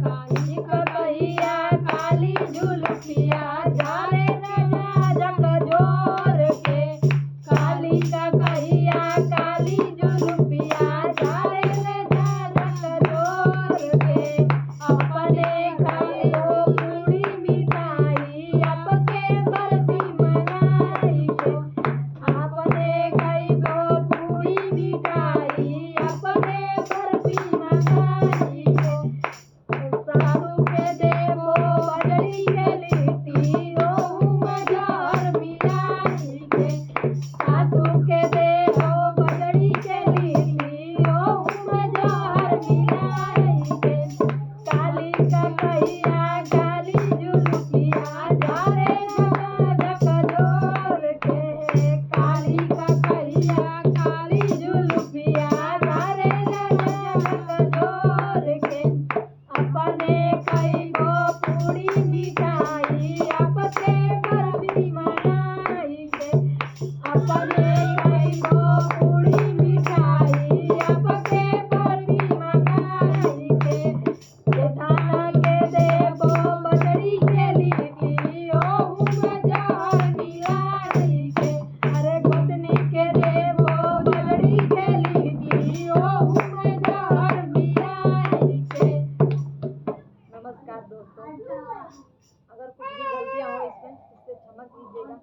काली ककहिया काली जुल्फिया जा रे नैना झकझोर के। काली ककहिया काली जुल्फिया जा रे नैना झकझोर के। अपने खाइयो पूरी मिठाई आपके बर्फी मनाई के। अपने खाइयो पूरी मिठाई आपके बर्फी मनाई के। साधु के देवो बजड़ी के लिट्टी ओहू मजार मिलाई के। साधु के देवो बजड़ी के लिट्टी ओहू मजार मिलाई के। काली ककहिया काली जुल्फिया जा रे नैना झकझोर के। काली ककहिया काली जुल्फिया जा रे नैना झकझोर के। अपने खाइबो पूरी मिठाई आपके बर्फी मनाई के। अपने खाइबो पूरी मिठाई आपके बर्फी मनाई के। जेठाना के देबो बजड़ी के लिट्टी ओहू मजार मिलाई के। अरे गोतनी के देबो बजड़ी के लिट्टी ओहू मजार मिलाई के। नमस्कार दोस्तों, अगर कुछ भी गलतियाँ हो इसमें इससे क्षमा कीजिएगा।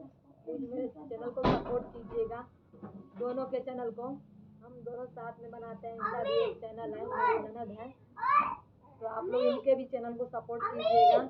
प्लीज मेरे चैनल को सपोर्ट कीजिएगा। दोनों के चैनल को हम दोनों साथ में बनाते हैं। इनका भी एक चैनल है, मेरी ननद है, तो आप लोग इनके भी चैनल को सपोर्ट कीजिएगा।